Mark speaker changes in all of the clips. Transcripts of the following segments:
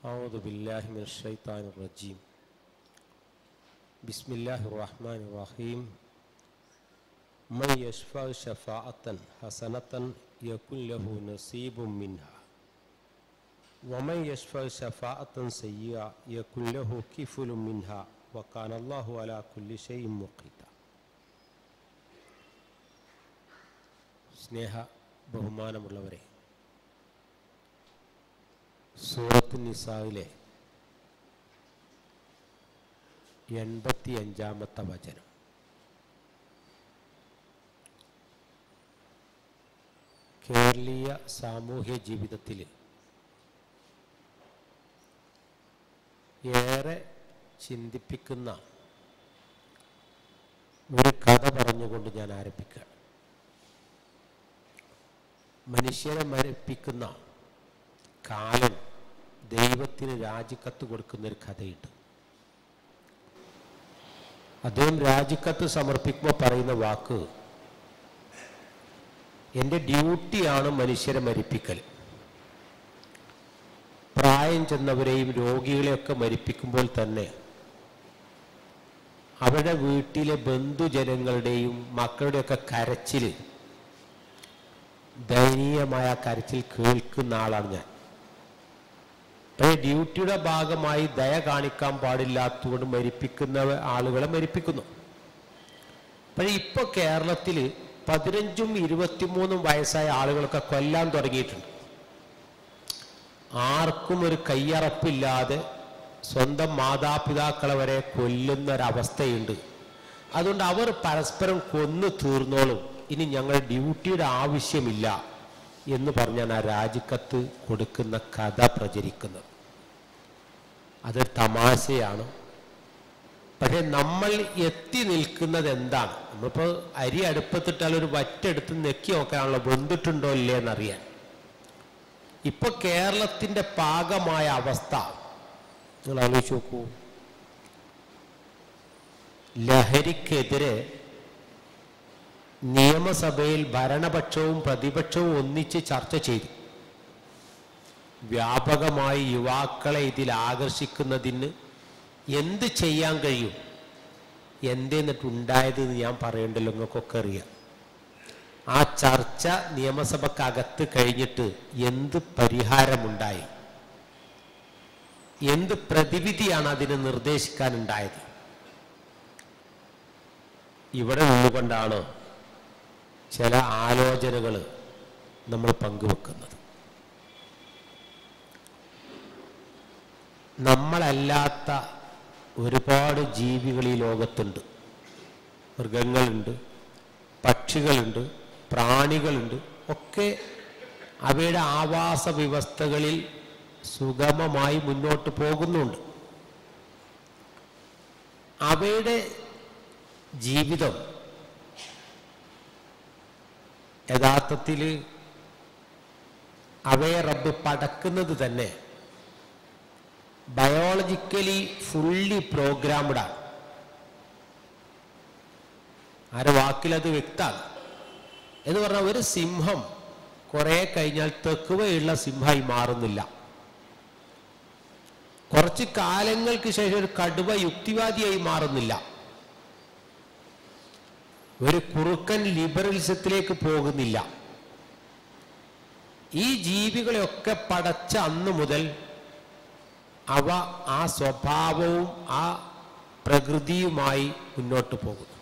Speaker 1: أعوذ بالله من الشيطان الرجيم بسم الله الرحمن الرحيم من يشفع شفاعة حسنة يكن له نصيب منها ومن يشفع شفاعة سيئة يكن له كفل منها وكان الله على كل شيء مقيتا. സ്നേഹ ബഹുമാനമുള്ളവരെ, സൂറത്ത് നിസായിലെ 85-ാമത്തെ വചനം. കേരളീയ സാമൂഹ്യ ജീവിതത്തിൽ ഏറെ ചിന്തിപ്പിക്കുന്ന ഒരു കഥ പറഞ്ഞുകൊണ്ട് ഞാൻ ആരംഭിക്കുകയാണ്. മനുഷ്യരെ മരിപ്പിക്കുന്ന കാലൻ ദൈവത്തിന് രാജിക്കത്ത് കൊടുക്കുന്നൊരു കഥയുണ്ട്. അദ്ദേഹം രാജിക്കത്ത് സമർപ്പിക്കുമ്പോൾ പറയുന്ന വാക്ക്, എൻ്റെ ഡ്യൂട്ടിയാണ് മനുഷ്യരെ മരിപ്പിക്കൽ. പ്രായം ചെന്നവരെയും രോഗികളെയൊക്കെ മരിപ്പിക്കുമ്പോൾ തന്നെ അവരുടെ വീട്ടിലെ ബന്ധുജനങ്ങളുടെയും മക്കളുടെയൊക്കെ കരച്ചിൽ, ദയനീയമായ കരച്ചിൽ കേൾക്കുന്ന ആളാണ് ഞാൻ. പക്ഷേ ഡ്യൂട്ടിയുടെ ഭാഗമായി ദയ കാണിക്കാൻ പാടില്ലാത്തതുകൊണ്ട് മരിപ്പിക്കുന്ന ആളുകളെ മരിപ്പിക്കുന്നു. പക്ഷേ ഇപ്പോൾ കേരളത്തിൽ 15ഉം 23ഉം വയസ്സായ ആളുകളൊക്കെ കൊല്ലാൻ തുടങ്ങിയിട്ടുണ്ട്. ആർക്കും ഒരു കയ്യറപ്പില്ലാതെ സ്വന്തം മാതാപിതാക്കളെ വരെ കൊല്ലുന്നൊരവസ്ഥയുണ്ട്. അതുകൊണ്ട് അവർ പരസ്പരം കൊന്നു തീർന്നോളും, ഇനി ഞങ്ങൾ ഡ്യൂട്ടിയുടെ ആവശ്യമില്ല എന്ന് പറഞ്ഞാണ് ആ രാജിക്കത്ത് കൊടുക്കുന്ന കഥ പ്രചരിക്കുന്നത്. അത് തമാശയാണ്. പക്ഷേ നമ്മൾ എത്തി നിൽക്കുന്നത് എന്താണ്? നമ്മളിപ്പോൾ അരി അടുപ്പത്തിട്ടാൽ ഒരു വറ്റെടുത്ത് നെക്കി നോക്കാനുള്ള വെന്തിട്ടുണ്ടോ ഇല്ലേ എന്നറിയാൻ. ഇപ്പൊ കേരളത്തിന്റെ പാകമായ അവസ്ഥ നിങ്ങൾ ആലോചിച്ച് നോക്കൂ. ലഹരിക്കെതിരെ നിയമസഭയിൽ ഭരണപക്ഷവും പ്രതിപക്ഷവും ഒന്നിച്ച് ചർച്ച ചെയ്തു. വ്യാപകമായി യുവാക്കളെ ഇതിൽ ആകർഷിക്കുന്നതിന് എന്ത് ചെയ്യാൻ കഴിയും, എന്തെന്നിട്ടുണ്ടായത് എന്ന് ഞാൻ പറയണ്ടല്ലോ, നിങ്ങൾക്കൊക്കെ അറിയാം. ആ ചർച്ച നിയമസഭക്കകത്ത് കഴിഞ്ഞിട്ട് എന്ത് പരിഹാരമുണ്ടായി, എന്ത് പ്രതിവിധിയാണ് അതിന് നിർദ്ദേശിക്കാനുണ്ടായത്? ഇവിടെ നിന്നുകൊണ്ടാണ് ചില ആലോചനകൾ നമ്മൾ പങ്കുവെക്കുന്നത്. നമ്മളല്ലാത്ത ഒരുപാട് ജീവികൾ ഈ ലോകത്തുണ്ട്. മൃഗങ്ങളുണ്ട്, പക്ഷികളുണ്ട്, പ്രാണികളുണ്ട്. ഒക്കെ അവയുടെ ആവാസ വ്യവസ്ഥകളിൽ സുഗമമായി മുന്നോട്ട് പോകുന്നുണ്ട്. അവയുടെ ജീവിതം യഥാർത്ഥത്തിൽ അവയെ റബ്ബ് പടക്കുന്നത് തന്നെ ബയോളജിക്കലി ഫുള്ളി പ്രോഗ്രാംഡാണ്. ആരുടെ വാക്കിലത് വ്യക്തമാണ്. എന്ന് പറഞ്ഞാൽ ഒരു സിംഹം കുറെ കഴിഞ്ഞാൽ തെക്കുവയുള്ള സിംഹമായി മാറുന്നില്ല. കുറച്ച് കാലങ്ങൾക്ക് ശേഷം ഒരു കടുവ യുക്തിവാദിയായി മാറുന്നില്ല. ഒരു കുറുക്കൻ ലിബറലിസത്തിലേക്ക് പോകുന്നില്ല. ഈ ജീവികളെയൊക്കെ പടച്ച അന്ന് മുതൽ അവ ആ സ്വഭാവവും ആ പ്രകൃതിയുമായി മുന്നോട്ട് പോകുന്നു.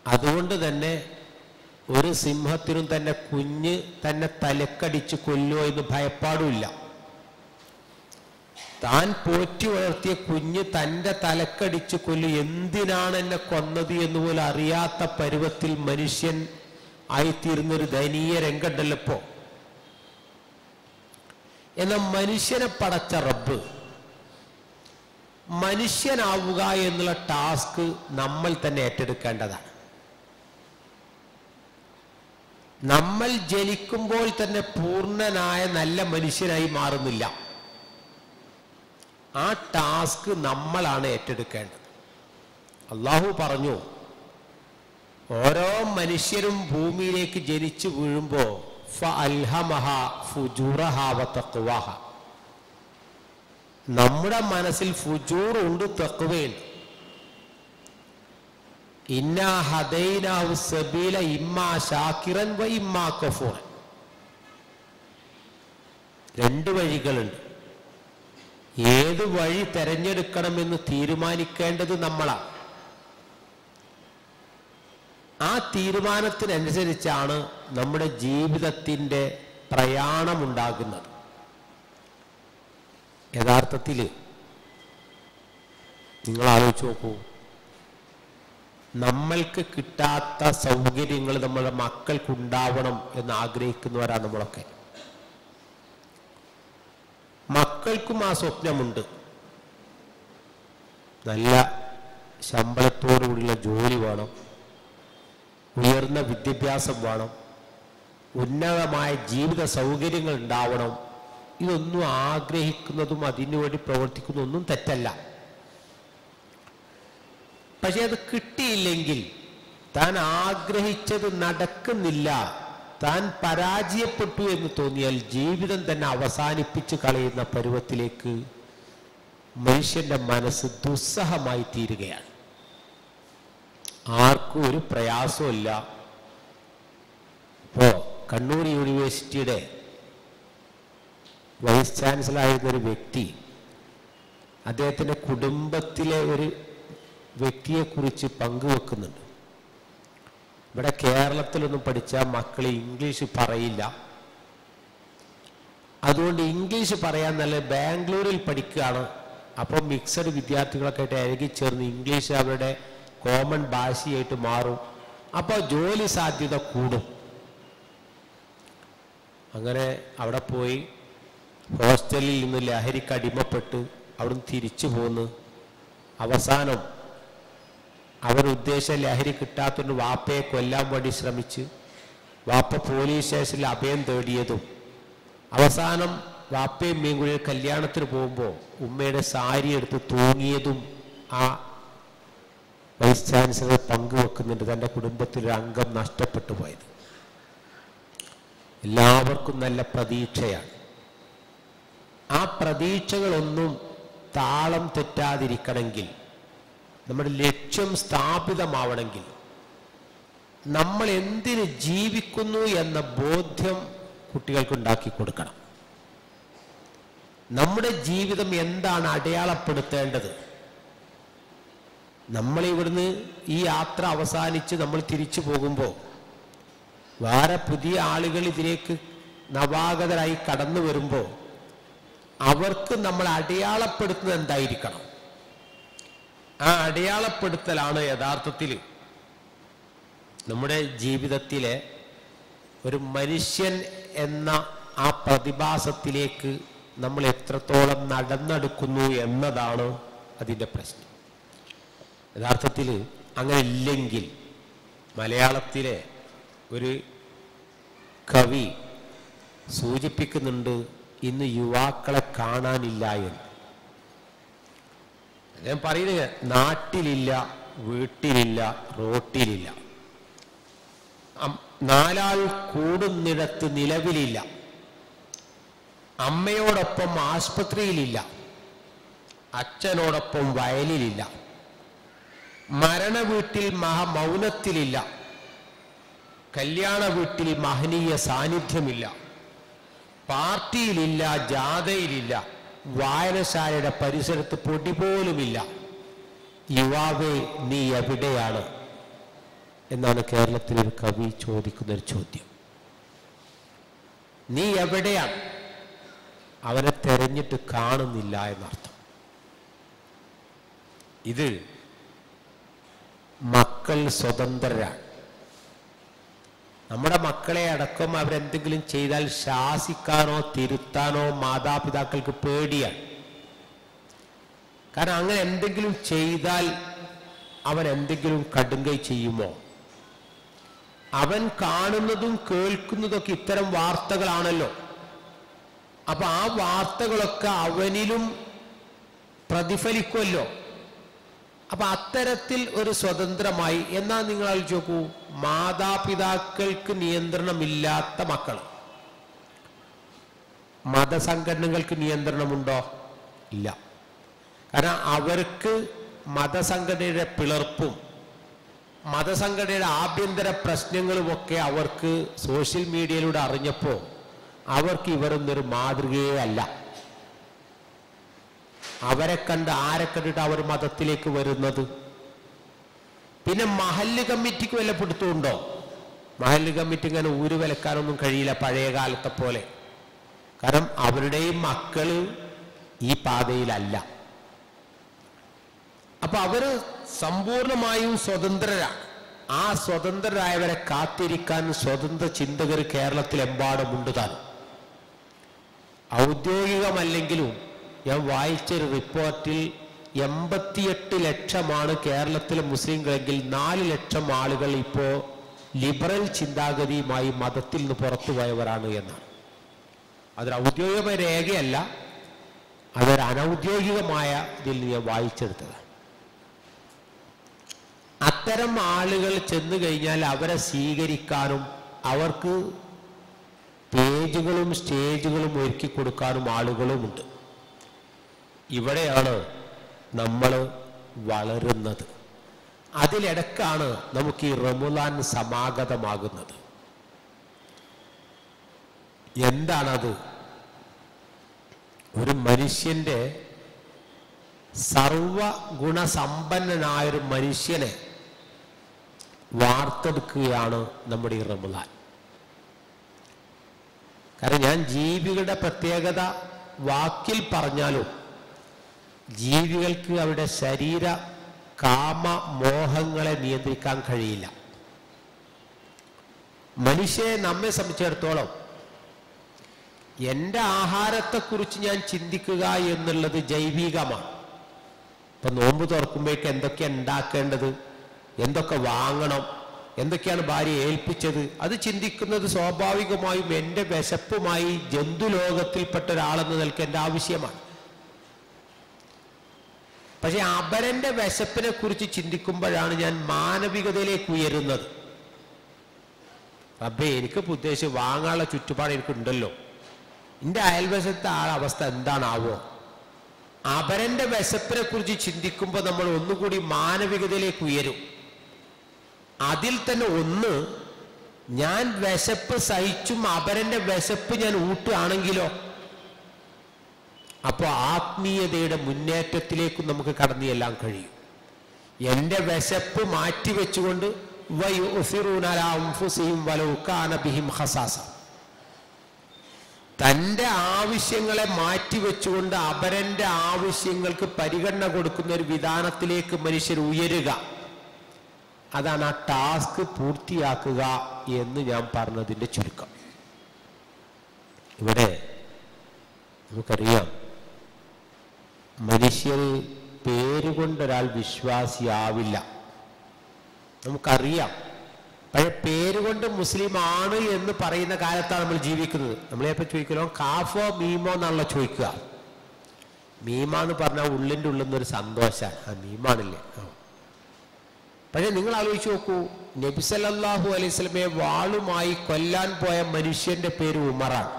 Speaker 1: അതുകൊണ്ട് തന്നെ ഒരു സിംഹത്തിനും തന്നെ കുഞ്ഞ് തന്നെ തലക്കടിച്ച് കൊല്ലുമോ എന്ന് ഭയപ്പാടുമില്ല. താൻ പോറ്റി വളർത്തിയ കുഞ്ഞ് തൻ്റെ തലക്കടിച്ച് കൊല്ലു, എന്തിനാണ് എന്നെ കൊന്നത് എന്ന് പോലും അറിയാത്ത പരുവത്തിൽ മനുഷ്യൻ ആയിത്തീരുന്നൊരു ദയനീയ രംഗമുണ്ടല്ലോ. എന്നാൽ മനുഷ്യനെ പടച്ച റബ്ബ് മനുഷ്യനാവുക എന്നുള്ള ടാസ്ക് നമ്മൾ തന്നെ ഏറ്റെടുക്കേണ്ടതാണ്. നമ്മൾ ജനിക്കുമ്പോൾ തന്നെ പൂർണ്ണനായ നല്ല മനുഷ്യനായി മാറുന്നില്ല. ആ ടാസ്ക് നമ്മളാണ് ഏറ്റെടുക്കേണ്ടത്. അള്ളാഹു പറഞ്ഞു, ഓരോ മനുഷ്യരും ഭൂമിയിലേക്ക് ജനിച്ചു വീഴുമ്പോൾ ഫഅൽഹമഹ ഫുജൂറഹ വതഖ്വാഹ. നമ്മുടെ മനസ്സിൽ ഫുജൂറുണ്ട്, തഖ്വയുണ്ട്. ഇന്നാ ഹദൈനാഹു സബീല ഇമ്മാ ശാകിറൻ വ ഇമ്മാ കഫൂറൻ. രണ്ട് വഴികളുണ്ട്. ഏത് വഴി തെരഞ്ഞെടുക്കണമെന്ന് തീരുമാനിക്കേണ്ടത് നമ്മളാണ്. ആ തീരുമാനത്തിനനുസരിച്ചാണ് നമ്മുടെ ജീവിതത്തിൻ്റെ പ്രയാണമുണ്ടാകുന്നത്. യഥാർത്ഥത്തിൽ നിങ്ങൾ ആലോചിച്ച് നോക്കൂ, നമ്മൾക്ക് കിട്ടാത്ത സൗകര്യങ്ങൾ നമ്മുടെ മക്കൾക്കുണ്ടാവണം എന്ന് ആഗ്രഹിക്കുന്നവരാണ് നമ്മളൊക്കെ. മക്കൾക്കും ആ സ്വപ്നമുണ്ട്. നല്ല ശമ്പളത്തോടുകൂടിയുള്ള ജോലി വേണം, ഉയർന്ന വിദ്യാഭ്യാസം വേണം, ഉന്നതമായ ജീവിത സൗകര്യങ്ങൾ ഉണ്ടാവണം. ഇതൊന്നും ആഗ്രഹിക്കുന്നതും അതിനുവേണ്ടി പ്രവർത്തിക്കുന്നതൊന്നും തെറ്റല്ല. പക്ഷെ അത് കിട്ടിയില്ലെങ്കിൽ, താൻ ആഗ്രഹിച്ചത് നടക്കുന്നില്ല, താൻ പരാജയപ്പെട്ടു എന്ന് തോന്നിയാൽ ജീവിതം തന്നെ അവസാനിപ്പിച്ച് കളയുന്ന പരുവത്തിലേക്ക് മനുഷ്യന്റെ മനസ്സ് ദുസ്സഹമായി തീരുകയാണ്. ആർക്കും ഒരു പ്രയാസമില്ല. ഇപ്പോൾ കണ്ണൂർ യൂണിവേഴ്സിറ്റിയുടെ വൈസ് ചാൻസലറായിരുന്നൊരു വ്യക്തി അദ്ദേഹത്തിൻ്റെ കുടുംബത്തിലെ ഒരു വ്യക്തിയെക്കുറിച്ച് പങ്കുവെക്കുന്നുണ്ട്. ഇവിടെ കേരളത്തിലൊന്നും പഠിച്ചാൽ മക്കൾ ഇംഗ്ലീഷ് പറയില്ല, അതുകൊണ്ട് ഇംഗ്ലീഷ് പറയാൻ നല്ല ബാംഗ്ലൂരിൽ പഠിക്കുകയാണ്. അപ്പോൾ മിക്സഡ് വിദ്യാർത്ഥികളൊക്കെ ആയിട്ട് ഇഴകിച്ചേർന്ന് ഇംഗ്ലീഷ് അവരുടെ കോമൺ ഭാഷയായിട്ട് മാറും. അപ്പോൾ ജോലി സാധ്യത കൂടും. അങ്ങനെ അവിടെ പോയി ഹോസ്റ്റലിൽ നിന്ന് ലഹരിക്ക് അടിമപ്പെട്ട് അവിടുന്ന് തിരിച്ചു പോന്ന് അവസാനം അവരുദ്ദേശിച്ച ലഹരി കിട്ടാത്തതുകൊണ്ട് വാപ്പയെ കൊല്ലാൻ വേണ്ടി ശ്രമിച്ച് വാപ്പ പോലീസ് സ്റ്റേഷനിൽ അഭയം തേടിയതും അവസാനം വാപ്പയും മീൻകുഴി കല്യാണത്തിന് പോകുമ്പോൾ ഉമ്മയുടെ സാരി എടുത്ത് തൂങ്ങിയതും ആ വൈസ് ചാൻസലർ പങ്കുവെക്കുന്നുണ്ട്. തൻ്റെ കുടുംബത്തിലൊരു അംഗം നഷ്ടപ്പെട്ടു പോയത്. എല്ലാവർക്കും നല്ല പ്രതീക്ഷയാണ്. ആ പ്രതീക്ഷകളൊന്നും താളം തെറ്റാതിരിക്കണമെങ്കിൽ, നമ്മുടെ ലക്ഷ്യം സ്ഥാപിതമാവണമെങ്കിൽ, നമ്മൾ എന്തിന് ജീവിക്കുന്നു എന്ന ബോധ്യം കുട്ടികൾക്ക് ഉണ്ടാക്കി കൊടുക്കണം. നമ്മുടെ ജീവിതം എന്താണ് അടയാളപ്പെടുത്തേണ്ടത്? നമ്മൾ ഇവിടുന്ന് ഈ യാത്ര അവസാനിച്ച് നമ്മൾ തിരിച്ചു പോകുമ്പോൾ വേറെ പുതിയ ആളുകൾ ഇതിലേക്ക് നവാഗതരായി കടന്നു വരുമ്പോൾ അവർക്ക് നമ്മൾ അടയാളപ്പെടുത്തുന്നത് എന്തായിരിക്കണം? ആ അടയാളപ്പെടുത്തലാണ് യഥാർത്ഥത്തിൽ നമ്മുടെ ജീവിതത്തിലെ ഒരു മനുഷ്യൻ എന്ന ആ പ്രതിഭാസത്തിലേക്ക് നമ്മൾ എത്രത്തോളം നടന്നെടുക്കുന്നു എന്നതാണ് അതിൻ്റെ പ്രശ്നം. യഥാർത്ഥത്തിൽ അങ്ങനെ ഇല്ലെങ്കിൽ, മലയാളത്തിലെ ഒരു കവി സൂചിപ്പിക്കുന്നുണ്ട്, ഇന്ന് യുവാക്കളെ കാണാനില്ല എന്ന്. ഞാൻ പറയുന്നത് നാട്ടിലില്ല, വീട്ടിലില്ല, റോട്ടിലില്ല, നാലാൾ കൂടുന്നിടത്ത് നിലവിലില്ല, അമ്മയോടൊപ്പം ആസ്പത്രിയിലില്ല, അച്ഛനോടൊപ്പം വയലിലില്ല, മരണ വീട്ടിൽ മൗനത്തിലില്ല, കല്യാണ വീട്ടിൽ മഹനീയ സാന്നിധ്യമില്ല, പാർട്ടിയിലില്ല, ജാഥയിലില്ല, വായനശാലയുടെ പരിസരത്ത് പൊടി പോലുമില്ല. യുവാവേ, നീ എവിടെയാണ് എന്നാണ് കേരളത്തിലൊരു കവി ചോദിക്കുന്നൊരു ചോദ്യം. നീ എവിടെയാണ്? അവനെ തെരഞ്ഞിട്ട് കാണുന്നില്ല എന്നർത്ഥം. ഇത് മക്കൾ സ്വതന്ത്രരാണ്. നമ്മുടെ മക്കളെ അടക്കം അവരെന്തെങ്കിലും ചെയ്താൽ ശാസിക്കാനോ തിരുത്താനോ മാതാപിതാക്കൾക്ക് പേടിയാണ്. കാരണം അങ്ങനെ എന്തെങ്കിലും ചെയ്താൽ അവൻ എന്തെങ്കിലും കടുങ്കൈ ചെയ്യുമോ? അവൻ കാണുന്നതും കേൾക്കുന്നതൊക്കെ ഇത്തരം വാർത്തകളാണല്ലോ. അപ്പൊ ആ വാർത്തകളൊക്കെ അവനിലും പ്രതിഫലിക്കുമല്ലോ. അപ്പൊ അത്തരത്തിൽ ഒരു സ്വതന്ത്രമായി, എന്നാൽ നിങ്ങൾ ആലോചിച്ച് നോക്കൂ, മാതാപിതാക്കൾക്ക് നിയന്ത്രണമില്ലാത്ത മക്കൾ, മതസംഘടനകൾക്ക് നിയന്ത്രണമുണ്ടോ? ഇല്ല. കാരണം അവർക്ക് മതസംഘടനയുടെ പിളർപ്പും മതസംഘടനയുടെ ആഭ്യന്തര പ്രശ്നങ്ങളുമൊക്കെ അവർക്ക് സോഷ്യൽ മീഡിയയിലൂടെ അറിഞ്ഞപ്പോൾ അവർക്ക് ഇവരൊന്നൊരു മാതൃകയേ അല്ല. അവരെ കണ്ട് ആരെ കണ്ടിട്ട് അവർ മതത്തിലേക്ക് വരുന്നത്? പിന്നെ മഹല്ല് കമ്മിറ്റിക്ക് വല്ല പിടുത്തമുണ്ടോ? മഹല്ല് കമ്മിറ്റി ഇങ്ങനെ ഊരുവിലക്കാനൊന്നും കഴിയില്ല പഴയ കാലത്തെ പോലെ. കാരണം അവരുടെയും മക്കള് ഈ പാതയിലല്ല. അപ്പൊ അവര് സമ്പൂർണമായും സ്വതന്ത്രരാണ്. ആ സ്വതന്ത്രരായവരെ കാത്തിരിക്കാൻ സ്വതന്ത്ര ചിന്തകർ കേരളത്തിലെമ്പാടുമുണ്ട് താനും. ഔദ്യോഗികമല്ലെങ്കിലും ഞാൻ വായിച്ചൊരു റിപ്പോർട്ടിൽ 88 ലക്ഷമാണ് കേരളത്തിലെ മുസ്ലിങ്ങളെങ്കിൽ 4 ലക്ഷം ആളുകൾ ഇപ്പോൾ ലിബറൽ ചിന്താഗതിയുമായി മതത്തിൽ നിന്ന് പുറത്തു പോയവരാണ് എന്നാണ്. അതൊരു ഔദ്യോഗികമായ രേഖയല്ല, അതൊരു അനൗദ്യോഗികമായ ഇതിൽ ഞാൻ വായിച്ചെടുത്തതാണ്. അത്തരം ആളുകൾ ചെന്നു കഴിഞ്ഞാൽ അവരെ സ്വീകരിക്കാനും അവർക്ക് പേജുകളും സ്റ്റേജുകളും ഒരുക്കി കൊടുക്കാനും ആളുകളുമുണ്ട്. ഇവിടെയാണ് നമ്മൾ വളരുന്നത്. അതിലിടക്കാണ് നമുക്ക് ഈ റമളാൻ സമാഗതമാകുന്നത്. എന്താണത്? ഒരു മനുഷ്യന്റെ സർവ ഗുണസമ്പന്നനായൊരു മനുഷ്യനെ വാർത്തെടുക്കുകയാണ് നമ്മുടെ ഈ റമളാൻ. കാരണം ഞാൻ ജീവികളുടെ പ്രത്യേകത വാക്കിൽ പറഞ്ഞാലും ജീവികൾക്ക് അവരുടെ ശരീര കാമ മോഹങ്ങളെ നിയന്ത്രിക്കാൻ കഴിയില്ല. മനുഷ്യനെ നമ്മെ സംബന്ധിച്ചിടത്തോളം എൻ്റെ ആഹാരത്തെക്കുറിച്ച് ഞാൻ ചിന്തിക്കുക എന്നുള്ളത് ജൈവികമാണ്. ഇപ്പം നോമ്പ് തുറക്കുമ്പോഴേക്ക് എന്തൊക്കെയാണ് ഉണ്ടാക്കേണ്ടത്, എന്തൊക്കെ വാങ്ങണം, എന്തൊക്കെയാണ് ഭാര്യ ഏൽപ്പിച്ചത്, അത് ചിന്തിക്കുന്നത് സ്വാഭാവികമായും എൻ്റെ വിശപ്പുമായി ജന്തുലോകത്തിൽപ്പെട്ട ഒരാളെന്ന് നിൽക്കുക എൻ്റെ ആവശ്യമാണ്. പക്ഷെ അപരന്റെ വിശപ്പിനെ കുറിച്ച് ചിന്തിക്കുമ്പോഴാണ് ഞാൻ മാനവികതയിലേക്ക് ഉയരുന്നത്. റബ്ബേ, എനിക്കിപ്പോൾ ഉദ്ദേശിച്ച് വാങ്ങാനുള്ള ചുറ്റുപാട് എനിക്കുണ്ടല്ലോ, എൻ്റെ അയൽവശത്തെ അവസ്ഥ എന്താണാവോ? അപരന്റെ വിശപ്പിനെ കുറിച്ച് ചിന്തിക്കുമ്പോൾ നമ്മൾ ഒന്നുകൂടി മാനവികതയിലേക്ക് ഉയരും. അതിൽ തന്നെ ഒന്ന്, ഞാൻ വിശപ്പ് സഹിച്ചും അപരന്റെ വിശപ്പ് ഞാൻ ഊട്ടുകയാണെങ്കിലോ, അപ്പോൾ ആത്മീയതയുടെ മുന്നേറ്റത്തിലേക്ക് നമുക്ക് കടന്നു ചെല്ലാൻ കഴിയും. എൻ്റെ വിശപ്പ് മാറ്റിവെച്ചുകൊണ്ട് തൻ്റെ ആവശ്യങ്ങളെ മാറ്റിവെച്ചുകൊണ്ട് അപരന്റെ ആവശ്യങ്ങൾക്ക് പരിഗണന കൊടുക്കുന്ന ഒരു വിധാനത്തിലേക്ക് മനുഷ്യർ ഉയരുക. അതാണ് ആ ടാസ്ക് പൂർത്തിയാക്കുക എന്ന് ഞാൻ പറഞ്ഞതിൻ്റെ ചുരുക്കം. ഇവിടെ നമുക്കറിയാം, മനുഷ്യർ പേരുകൊണ്ടൊരാൾ വിശ്വാസിയാവില്ല, നമുക്കറിയാം. പക്ഷെ പേരുകൊണ്ട് മുസ്ലിം ആണ് എന്ന് പറയുന്ന കാലത്താണ് നമ്മൾ ജീവിക്കുന്നത്. നമ്മളെപ്പോൾ ചോദിക്കലോ കാഫോ മീമോ എന്നാണല്ലോ ചോദിക്കുക. മീമാന്ന് പറഞ്ഞാൽ ഉള്ളിൻ്റെ ഉള്ളിൽ നിന്നൊരു സന്തോഷമാണ്, ആ മീമാണില്ലേ. പക്ഷെ നിങ്ങൾ ആലോചിച്ച് നോക്കൂ, നബി സല്ലല്ലാഹു അലൈഹി വസല്ലമയെ വാളുമായി കൊല്ലാൻ പോയ മനുഷ്യന്റെ പേര് ഉമറാണ്.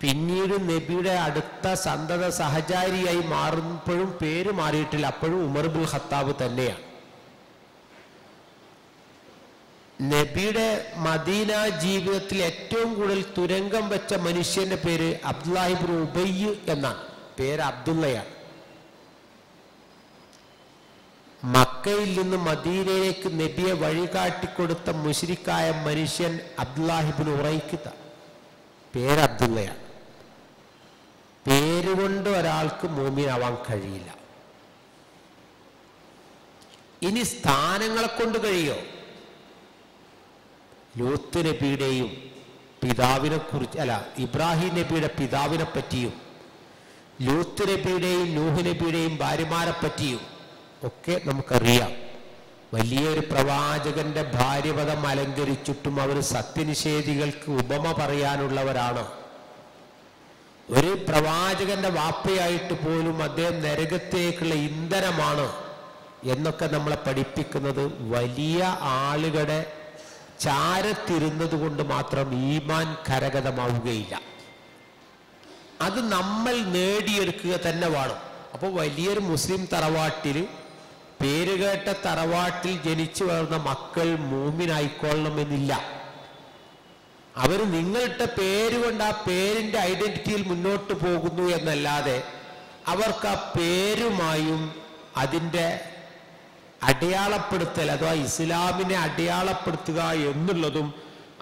Speaker 1: പിന്നീട് നബിയുടെ അടുത്ത സന്തത സഹചാരിയായി മാറുമ്പോഴും പേര് മാറിയിട്ടില്ല, അപ്പോഴും ഉമർ ബിൻ ഖത്താബ് തന്നെയാണ്. നബിയുടെ മദീന ജീവിതത്തിൽ ഏറ്റവും കൂടുതൽ തുരങ്കം വെച്ച മനുഷ്യന്റെ പേര് അബ്ദുല്ലാഹി ഇബ്നു ഉബയ്യ് എന്നാണ്. പേര് അബ്ദുള്ളയാണ്. മക്കയിൽ നിന്ന് മദീനയിലേക്ക് നബിയെ വഴികാട്ടിക്കൊടുത്ത മുശ്രിക്കായ മനുഷ്യൻ അബ്ദുല്ലാഹി ഇബ്നു ഉറൈഖിത്ത, പേര് അബ്ദുള്ളയാണ്. പേരുകൊണ്ട് ഒരാൾക്ക് മോമിനാവാൻ കഴിയില്ല. ഇനി സ്ഥാനങ്ങളെ കൊണ്ട് കഴിയോ? ലൂത്ത് നബിയുടെയും പിതാവിനെ കുറിച്ച് ഇബ്രാഹിം നബിയുടെ പിതാവിനെ പറ്റിയും ലൂത്ത് നബിയുടെയും നൂഹ് നബിയുടെയും ഭാര്യമാരെ പറ്റിയും ഒക്കെ നമുക്കറിയാം. വലിയൊരു പ്രവാചകന്റെ ഭാര്യപദം അലങ്കരിച്ചിട്ടും അവർ സത്യനിഷേധികൾക്ക് ഉപമ പറയാനുള്ളവരാണ്. ഒരു പ്രവാചകന്റെ വാപ്പയായിട്ട് പോലും അദ്ദേഹം നരകത്തേക്കുള്ള ഇന്ധനമാണ് എന്നൊക്കെ നമ്മളെ പഠിപ്പിക്കുന്നത് വലിയ ആളുകളുടെ ചാരത്തിരുന്നത് കൊണ്ട് മാത്രം ഈമാൻ കരഗതമാവുകയില്ല. അത് നമ്മൾ നേടിയെടുക്കുക തന്നെ വേണം. അപ്പോൾ വലിയൊരു മുസ്ലിം തറവാട്ടിൽ, പേരുകേട്ട തറവാട്ടിൽ ജനിച്ചു വളർന്ന മക്കൾ മൂമിനായിക്കൊള്ളണമെന്നില്ല. അവർ നിങ്ങളുടെ പേര് കൊണ്ട് ആ പേരിൻ്റെ ഐഡന്റിറ്റിയിൽ മുന്നോട്ട് പോകുന്നു എന്നല്ലാതെ അവർക്ക് ആ പേരുമായും അതിൻ്റെ അടയാളപ്പെടുത്തൽ അഥവാ ഇസ്ലാമിനെ അടയാളപ്പെടുത്തുക എന്നുള്ളതും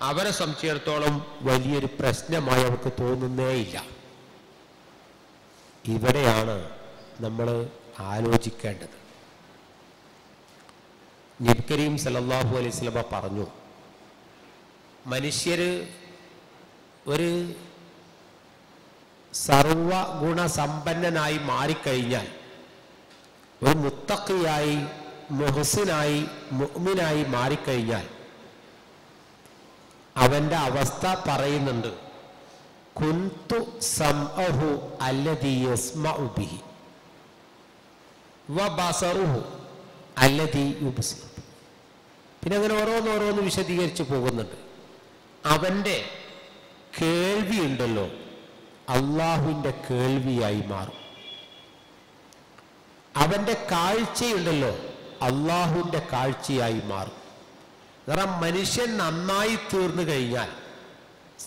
Speaker 1: അവരെ സംബന്ധിച്ചിടത്തോളം വലിയൊരു പ്രശ്നമായി അവർക്ക് തോന്നുന്നേയില്ല. ഇവിടെയാണ് നമ്മൾ ആലോചിക്കേണ്ടത്. നബി കരീം സല്ലല്ലാഹു അലൈഹി വസല്ലം പറഞ്ഞു, മനുഷ്യർ ഒരു സർവഗുണസമ്പന്നനായി മാറിക്കഴിഞ്ഞാൽ, ഒരു മുത്തഖിയായി, മുഹ്സിനായി, മുഅ്മിനായി മാറിക്കഴിഞ്ഞാൽ അവൻ്റെ അവസ്ഥ പറയുന്നുണ്ട്. കുന്തു സംഅഹു അല്ലദീ യസ്മഉ ബിഹി വബസറുഹു അല്ലദീ യുബ്സിറു. പിന്നെ അങ്ങനെ ഓരോന്നോരോന്ന് വിശദീകരിച്ച് പോകുന്നുണ്ട്. അവൻ്റെ കേൾവി ഉണ്ടല്ലോ, അള്ളാഹുവിൻ്റെ കേൾവിയായി മാറും. അവൻ്റെ കാഴ്ചയുണ്ടല്ലോ, അള്ളാഹുവിൻ്റെ കാഴ്ചയായി മാറും. കാരണം മനുഷ്യൻ നന്നായി തീർന്നു കഴിഞ്ഞാൽ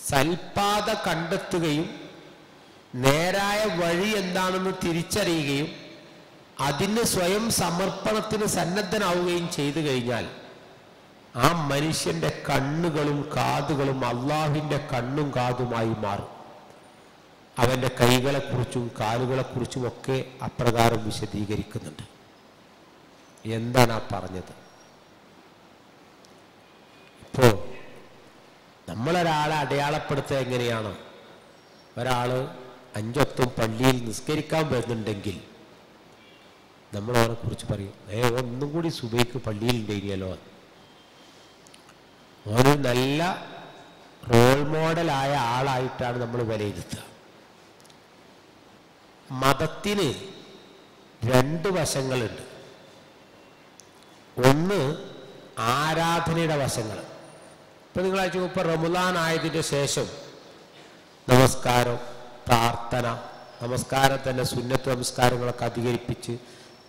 Speaker 1: സൽപാത കണ്ടെത്തുകയും നേരായ വഴി എന്താണെന്ന് തിരിച്ചറിയുകയും അതിന് സ്വയം സമർപ്പണത്തിന് സന്നദ്ധനാവുകയും ചെയ്തു കഴിഞ്ഞാൽ ആ മനുഷ്യൻ്റെ കണ്ണുകളും കാതുകളും അള്ളാഹുവിൻ്റെ കണ്ണും കാതുമായി മാറും. അവൻ്റെ കൈകളെക്കുറിച്ചും കാലുകളെക്കുറിച്ചുമൊക്കെ അപ്രകാരം വിശദീകരിക്കുന്നുണ്ട്. എന്താണ് ആ പറഞ്ഞത്? ഇപ്പോൾ നമ്മളൊരാളെ അടയാളപ്പെടുത്തുക എങ്ങനെയാണ്? ഒരാൾ 5 വക്തും പള്ളിയിൽ നിസ്കരിക്കാൻ വരുന്നുണ്ടെങ്കിൽ നമ്മൾ അവനെ കുറിച്ച് പറയും, ഒന്നും കൂടി സുബൈക്ക് പള്ളിയിൽ ഉണ്ടായിരുന്നല്ലോ. ഒരു നല്ല റോൾ മോഡലായ ആളായിട്ടാണ് നമ്മൾ വിലയിരുത്തുക. മതത്തിന് 2 വശങ്ങളുണ്ട്. ഒന്ന് ആരാധനയുടെ വശങ്ങൾ. ഇപ്പം നിങ്ങൾ അയച്ചു, ഇപ്പോൾ റമദാൻ ആയതിൻ്റെ ശേഷം നമസ്കാരം, പ്രാർത്ഥന, നമസ്കാരം തന്നെ സുന്നത്ത് നമസ്കാരങ്ങളൊക്കെ അധികരിപ്പിച്ച്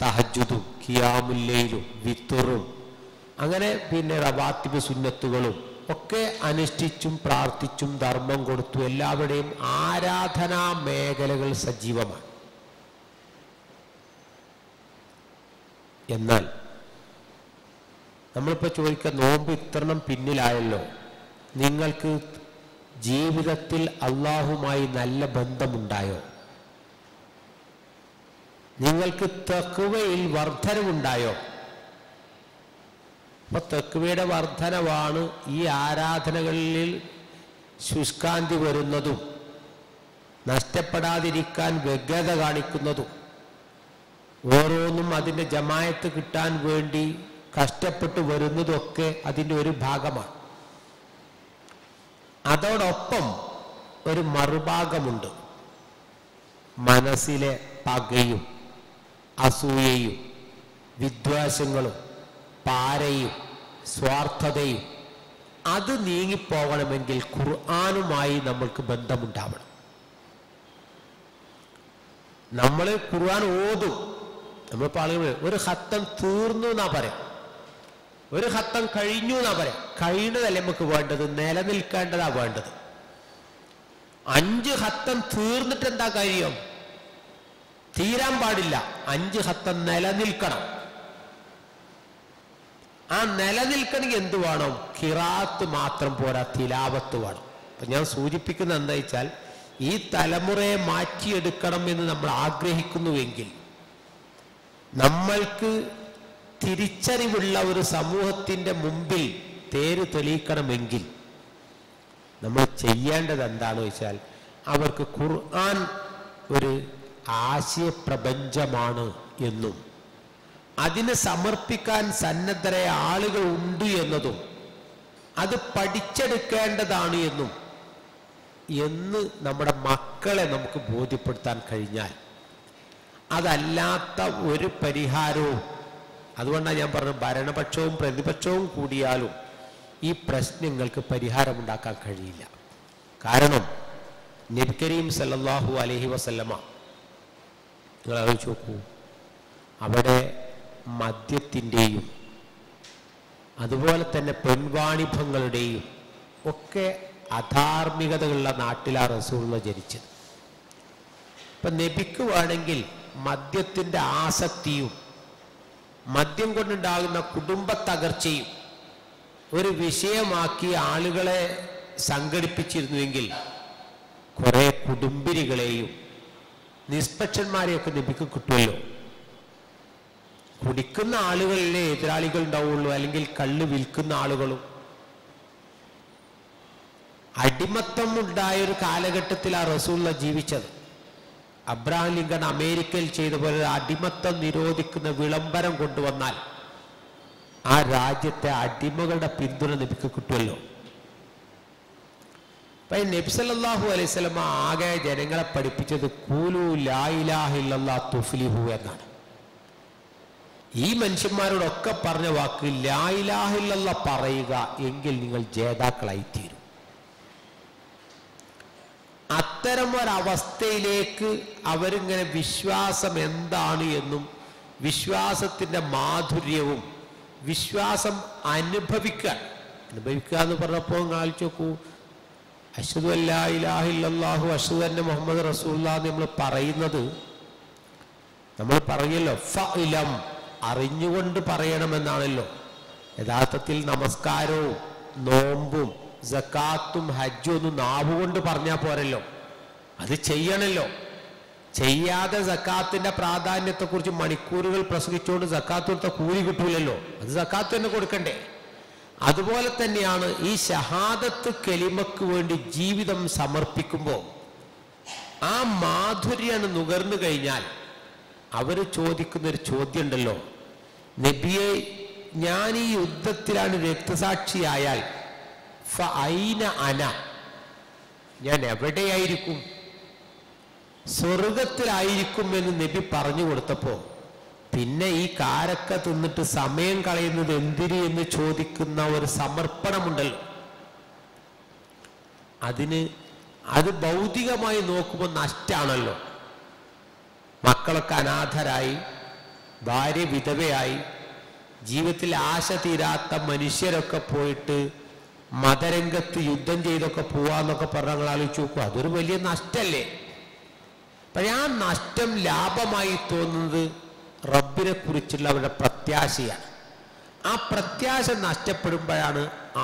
Speaker 1: തഹജ്ജുദും ഖിയാമുൽ ലൈലും വിത്റും അങ്ങനെ പിന്നെ റവാത്തിബ് സുന്നത്തുകളും ഒക്കെ അനുഷ്ഠിച്ചും പ്രാർത്ഥിച്ചും ധർമ്മം കൊടുത്തു എല്ലാവരുടെയും ആരാധനാ മേഖലകൾ സജീവമാണ്. എന്നാൽ നമ്മളിപ്പോൾ ചോദിക്കുക, നോമ്പ് ഇത്രണ്ണം പിന്നിലായല്ലോ, നിങ്ങൾക്ക് ജീവിതത്തിൽ അള്ളാഹുമായി നല്ല ബന്ധമുണ്ടായോ? നിങ്ങൾക്ക് തഖ്വയിൽ വർധനവുണ്ടായോ? അപ്പൊ തഖ്വയുടെ വർധനവാണ് ഈ ആരാധനകളിൽ ശുഷ്കാന്തി വരുന്നതും നഷ്ടപ്പെടാതിരിക്കാൻ വ്യഗ്രത കാണിക്കുന്നതും ഓരോന്നും അതിൻ്റെ ജമായത്ത് കിട്ടാൻ വേണ്ടി കഷ്ടപ്പെട്ട് വരുന്നതൊക്കെ അതിൻ്റെ ഒരു ഭാഗമാണ്. അതോടൊപ്പം ഒരു മറുഭാഗമുണ്ട്. മനസ്സിലെ പകയും അസൂയയും വിദ്വേഷങ്ങളും പാരയും സ്വാർത്ഥതയും അത് നീങ്ങിപ്പോകണമെങ്കിൽ ഖുർആനുമായി നമ്മൾക്ക് ബന്ധമുണ്ടാവണം. നമ്മൾ ഖുർആൻ ഓതും. നമ്മളിപ്പോൾ ആളുകൾ ഒരു ഖത്തം തീർന്നു എന്നാ പറയാം, ഒരു ഖത്തം കഴിഞ്ഞു എന്നാ പറയാം. കഴിയുന്നതല്ലേ നമുക്ക് വേണ്ടത്, നിലനിൽക്കേണ്ടതാ വേണ്ടത്. 5 ഖത്തം തീർന്നിട്ട് എന്താ കാര്യം? തീരാൻ പാടില്ല. 5 ഖത്തം നിലനിൽക്കണം. ആ നിലനിൽക്കണമെങ്കിൽ എന്ത് വേണം? ഖിറാത്ത് മാത്രം പോരാ, തിലാവത്ത് വേണം. അപ്പം ഞാൻ സൂചിപ്പിക്കുന്നത് എന്താ വെച്ചാൽ, ഈ തലമുറയെ മാറ്റിയെടുക്കണം എന്ന് നമ്മൾ ആഗ്രഹിക്കുന്നുവെങ്കിൽ, നമ്മൾക്ക് തിരിച്ചറിവുള്ള ഒരു സമൂഹത്തിൻ്റെ മുമ്പിൽ തേര് തെളിയിക്കണമെങ്കിൽ നമ്മൾ ചെയ്യേണ്ടത് എന്താണെന്ന് വെച്ചാൽ, അവർക്ക് ഖുർആൻ ഒരു ആശയപ്രപഞ്ചമാണ് എന്നും അതിനെ സമർപ്പിക്കാൻ സന്നദ്ധരായ ആളുകൾ ഉണ്ട് എന്നതും അത് പഠിച്ചെടുക്കേണ്ടതാണ് എന്ന് നമ്മുടെ മക്കളെ നമുക്ക് ബോധ്യപ്പെടുത്താൻ കഴിഞ്ഞാൽ, അതല്ലാത്ത ഒരു പരിഹാരവും, അതുകൊണ്ടാണ് ഞാൻ പറഞ്ഞത്, ഭരണപക്ഷവും പ്രതിപക്ഷവും കൂടിയാലും ഈ പ്രശ്നങ്ങൾക്ക് പരിഹാരമുണ്ടാക്കാൻ കഴിയില്ല. കാരണം നബി കരീം സല്ലല്ലാഹു അലൈഹി വസല്ലമ നിങ്ങൾ ആലോചിച്ച് നോക്കൂ, അവിടെ മദ്യത്തിൻ്റെയും അതുപോലെ തന്നെ പെൺവാണിഭങ്ങളുടെയും ഒക്കെ അധാർമികതകളുള്ള നാട്ടിലാണ് റസൂലുള്ളാഹി ജനിച്ചത്. ഇപ്പം നബിക്ക് വേണമെങ്കിൽ മദ്യത്തിൻ്റെ ആസക്തിയും മദ്യം കൊണ്ടുണ്ടാകുന്ന കുടുംബ തകർച്ചയും ഒരു വിഷയമാക്കി ആളുകളെ സംഘടിപ്പിച്ചിരുന്നുവെങ്കിൽ കുറേ കുടുംബിനികളെയും നിഷ്പക്ഷന്മാരെയൊക്കെ നബിക്ക് കിട്ടുമല്ലോ. കുടിക്കുന്ന ആളുകളിലെ എതിരാളികൾ ഉണ്ടാവുള്ളൂ, അല്ലെങ്കിൽ കള്ള് വിൽക്കുന്ന ആളുകളും. അടിമത്തം ഉണ്ടായൊരു കാലഘട്ടത്തിലാണ് റസൂലുള്ളാഹി ജീവിച്ചത്. അബ്രഹാം ലിങ്കൺ അമേരിക്കയിൽ ചെയ്ത പോലെ അടിമത്തം നിരോധിക്കുന്ന വിളംബരം കൊണ്ടുവന്നാൽ ആ രാജ്യത്തെ അടിമകളുടെ പിന്തുണ നബിക്ക് കിട്ടുമല്ലോ. അപ്പം നബി സല്ലല്ലാഹു അലൈഹി വസല്ലമ ആകെ ജനങ്ങളെ പഠിപ്പിച്ചത് ഖൂലു ലാ ഇലാഹ ഇല്ലല്ലാഹ് തുഫ്ലിഹു എന്നാണ്. ഈ മനുഷ്യന്മാരോടൊക്കെ പറഞ്ഞ വാക്ക് ലാ ഇലാഹ ഇല്ലല്ലാഹ് പറയുക, എങ്കിൽ നിങ്ങൾ ജേതാക്കളായിത്തീരും. അത്തരം ഒരവസ്ഥയിലേക്ക് അവരിങ്ങനെ വിശ്വാസം എന്താണ് എന്നും വിശ്വാസത്തിൻ്റെ മാധുര്യവും വിശ്വാസം അനുഭവിക്കുക എന്ന് പറഞ്ഞപ്പോൾ ആലോചിച്ച് നോക്കൂ, അശ്ഹദു അല്ലാ ഇലാഹ ഇല്ലല്ലാഹു അശ്ഹദു അന്ന മുഹമ്മദ് റസൂലുള്ളാഹി നമ്മൾ പറയുന്നത്, നമ്മൾ പറയല്ലോ ഫഇലം, അറിഞ്ഞുകൊണ്ട് പറയണമെന്നാണല്ലോ. യഥാർത്ഥത്തിൽ നമസ്കാരവും നോമ്പും സക്കാത്തും ഹജ്ജും ഒന്നും നാവുകൊണ്ട് പറഞ്ഞാൽ പോരല്ലോ, അത് ചെയ്യണല്ലോ. ചെയ്യാതെ സക്കാത്തിന്റെ പ്രാധാന്യത്തെക്കുറിച്ച് മണിക്കൂറുകൾ പ്രസംഗിച്ചുകൊണ്ട് സക്കാത്ത് കൊടുത്ത കൂലി കിട്ടൂലല്ലോ, അത് സക്കാത്ത് തന്നെ കൊടുക്കണ്ടേ. അതുപോലെ തന്നെയാണ് ഈ ഷഹാദത്ത് കലിമക്ക് വേണ്ടി ജീവിതം സമർപ്പിക്കുമ്പോൾ ആ മാധുര്യാണ് നുകർന്നു കഴിഞ്ഞാൽ അവർ ചോദിക്കുന്നൊരു ചോദ്യം ഉണ്ടല്ലോ, നബിയെ ഞാൻ ഈ യുദ്ധത്തിലാണ് രക്തസാക്ഷിയായാൽ ഫഅൈന അന, ഞാൻ എവിടെയായിരിക്കും? സ്വർഗത്തിലായിരിക്കും എന്ന് നബി പറഞ്ഞു കൊടുത്തപ്പോൾ പിന്നെ ഈ കാരക്ക തിന്നിട്ട് സമയം കളയുന്നത് എന്തിന് എന്ന് ചോദിക്കുന്ന ഒരു സമർപ്പണമുണ്ടല്ലോ. അത് ഭൗതികമായി നോക്കുമ്പോൾ നഷ്ടാണല്ലോ. മക്കളൊക്കെ അനാഥരായി, ഭാര്യ വിധവയായി, ജീവിതത്തിൽ ആശ തീരാത്ത മനുഷ്യരൊക്കെ പോയിട്ട് മതരംഗത്ത് യുദ്ധം ചെയ്തൊക്കെ പോവാന്നൊക്കെ പറഞ്ഞ നിങ്ങൾ ആലോചിച്ച് നോക്കൂ, അതൊരു വലിയ നഷ്ടല്ലേ. പക്ഷെ ആ നഷ്ടം ലാഭമായി തോന്നുന്നത് റബ്ബിനെ കുറിച്ചുള്ള അവരുടെ പ്രത്യാശയാണ്. ആ പ്രത്യാശ നഷ്ടപ്പെടുമ്പോഴാണ്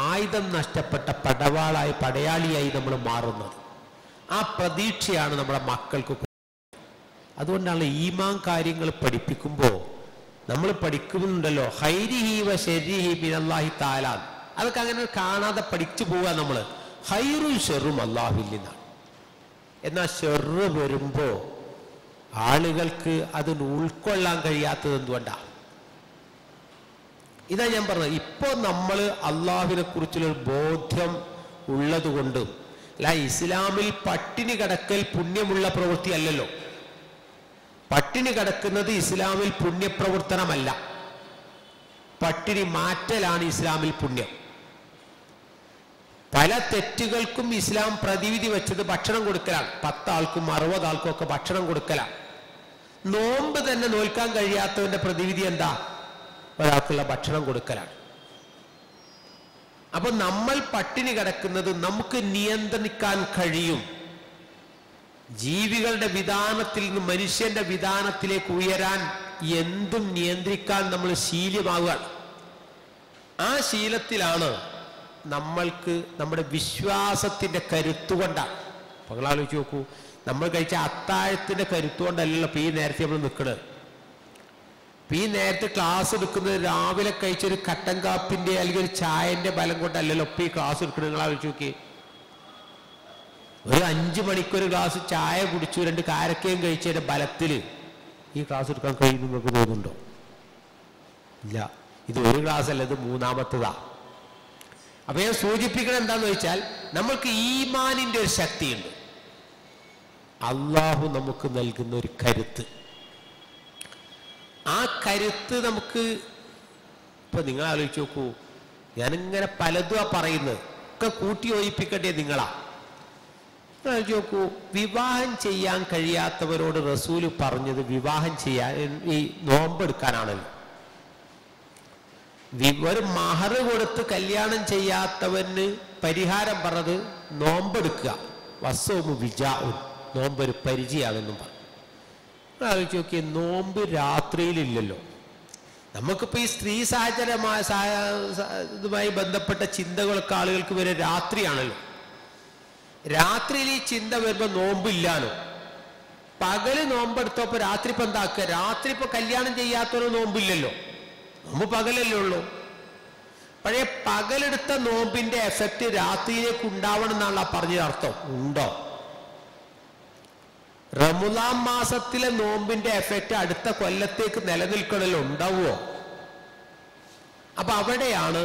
Speaker 1: ആയുധം നഷ്ടപ്പെട്ട പടയാളിയായി നമ്മൾ മാറുന്നത്. ആ പ്രതീക്ഷയാണ് നമ്മുടെ മക്കൾക്ക്. അതുകൊണ്ടാണ് ഈമാൻ കാര്യങ്ങൾ പഠിപ്പിക്കുമ്പോൾ നമ്മൾ പഠിക്കുന്നുണ്ടല്ലോ, ഖൈരിഹി വ ശർരിഹി മിനല്ലാഹി തആല, അതൊക്കെ അങ്ങനെ കാണാതെ പഠിച്ചു പോവുക നമ്മൾ. ഖൈറും ഷർറും അല്ലാഹുവിൽ നിന്നാണ്. എന്നാൽ ഷർറ് വരുമ്പോൾ ആളുകൾക്ക് അതിന് ഉൾക്കൊള്ളാൻ കഴിയാത്തത് എന്തുകൊണ്ടാണ്? ഇതാ ഞാൻ പറഞ്ഞത്. ഇപ്പോൾ നമ്മൾ അള്ളാഹുവിനെ കുറിച്ചുള്ളൊരു ബോധ്യം ഉള്ളത് കൊണ്ടും അല്ല, ഇസ്ലാമിൽ പട്ടിണി കിടക്കൽ പുണ്യമുള്ള പ്രവൃത്തി അല്ലല്ലോ. പട്ടിണി കിടക്കുന്നത് ഇസ്ലാമിൽ പുണ്യപ്രവർത്തനമല്ല, പട്ടിണി മാറ്റലാണ് ഇസ്ലാമിൽ പുണ്യം. പല തെറ്റുകൾക്കും ഇസ്ലാം പ്രതിവിധി വെച്ചത് ഭക്ഷണം കൊടുക്കലാണ്. 10 ആൾക്കും 60 ആൾക്കും ഒക്കെ ഭക്ഷണം കൊടുക്കലാണ്. നോമ്പ് തന്നെ നോൽക്കാൻ കഴിയാത്തവന്റെ പ്രതിവിധി എന്താ? ഒരാൾക്കുള്ള ഭക്ഷണം കൊടുക്കലാണ്. അപ്പൊ നമ്മൾ പട്ടിണി കിടക്കുന്നത് നമുക്ക് നിയന്ത്രിക്കാൻ കഴിയും. ജീവികളുടെ വിധാനത്തിൽ നിന്ന് മനുഷ്യന്റെ വിധാനത്തിലേക്ക് ഉയരാൻ എന്തും നിയന്ത്രിക്കാൻ നമ്മൾ ശീലമാവുകയാണ്. ആ ശീലത്തിലാണ് നമ്മൾക്ക് നമ്മുടെ വിശ്വാസത്തിന്റെ കരുത്തുകൊണ്ടാണ്. അപ്പോൾ നിങ്ങൾ ആലോചിച്ച് നോക്കൂ, നമ്മൾ കഴിച്ച അത്താഴത്തിന്റെ കരുത്തുകൊണ്ടല്ലല്ലോ ഈ നേരത്തെ നമ്മൾ നിൽക്കുന്നത്. ഈ നേരത്തെ ക്ലാസ് എടുക്കുന്നത് രാവിലെ കഴിച്ചൊരു കട്ടൻ കാപ്പിന്റെ അല്ലെങ്കിൽ ഒരു ചായന്റെ ബലം കൊണ്ടല്ലല്ലോ ഈ ക്ലാസ് എടുക്കുന്നത്. നിങ്ങൾ ആലോചിച്ച് നോക്കി, ഒരു 5 മണിക്കൊരു ഗ്ലാസ് ചായ കുടിച്ചു 2 കാരക്കയും കഴിച്ചതിന്റെ ബലത്തിൽ ഈ ക്ലാസ് എടുക്കാൻ കഴിയുന്നു നിങ്ങൾക്ക് തോന്നുന്നുണ്ടോ? ഇല്ല. ഇത് ഒരു ഗ്ലാസ് അല്ല, ഇത് 3ാമത്തതാ. അപ്പൊ ഞാൻ സൂചിപ്പിക്കണം എന്താന്ന് വെച്ചാൽ, നമ്മൾക്ക് ഈമാനിന്റെ ഒരു ശക്തിയുണ്ട്. അള്ളാഹു നമുക്ക് നൽകുന്ന ഒരു കരുത്ത്. ആ കരുത്ത് നമുക്ക് ഇപ്പൊ നിങ്ങൾ ആലോചിച്ച് നോക്കൂ, ഞാനിങ്ങനെ പലതും പറയുന്നത് ഒക്കെ കൂട്ടി യോജിപ്പിക്കേണ്ടത് നിങ്ങളാ. നോക്കൂ, വിവാഹം ചെയ്യാൻ കഴിയാത്തവരോട് റസൂല് പറഞ്ഞത് വിവാഹം ചെയ്യാൻ ഈ നോമ്പെടുക്കാനാണല്ലോ. ഒരു മഹർ കൊടുത്ത് കല്യാണം ചെയ്യാത്തവന് പരിഹാരം പറഞ്ഞത് നോമ്പെടുക്കുക. വസ്സവും വിജാവും, നോമ്പൊരു പരിചയമാണെന്നും പറഞ്ഞു. ആലോചിച്ച് നോക്കിയ, നോമ്പ് രാത്രിയിലില്ലല്ലോ. നമുക്കിപ്പോൾ ഈ സ്ത്രീ ഇതുമായി ബന്ധപ്പെട്ട ചിന്തകളൊക്കെ ആളുകൾക്ക് വരെ രാത്രിയാണല്ലോ. രാത്രിയിൽ ഈ ചിന്ത വരുമ്പോൾ നോമ്പില്ലാനോ. പകല് നോമ്പെടുത്തപ്പോൾ രാത്രി ഇപ്പം എന്താക്കുക? രാത്രി ഇപ്പൊ കല്യാണം ചെയ്യാത്തവരോ നോമ്പില്ലല്ലോ, നോമ്പ് പകലല്ലേ ഉള്ളൂ. പഴയ പകലെടുത്ത നോമ്പിന്റെ എഫക്റ്റ് രാത്രിയിലേക്ക് ഉണ്ടാവണം എന്നാണല്ലോ പറഞ്ഞതിന് അർത്ഥം. ഉണ്ടോ? റമദാൻ മാസത്തിലെ നോമ്പിന്റെ എഫക്റ്റ് അടുത്ത കൊല്ലത്തേക്ക് നിലനിൽക്കണല്ലോ, ഉണ്ടാവുമോ? അപ്പൊ അവിടെയാണ്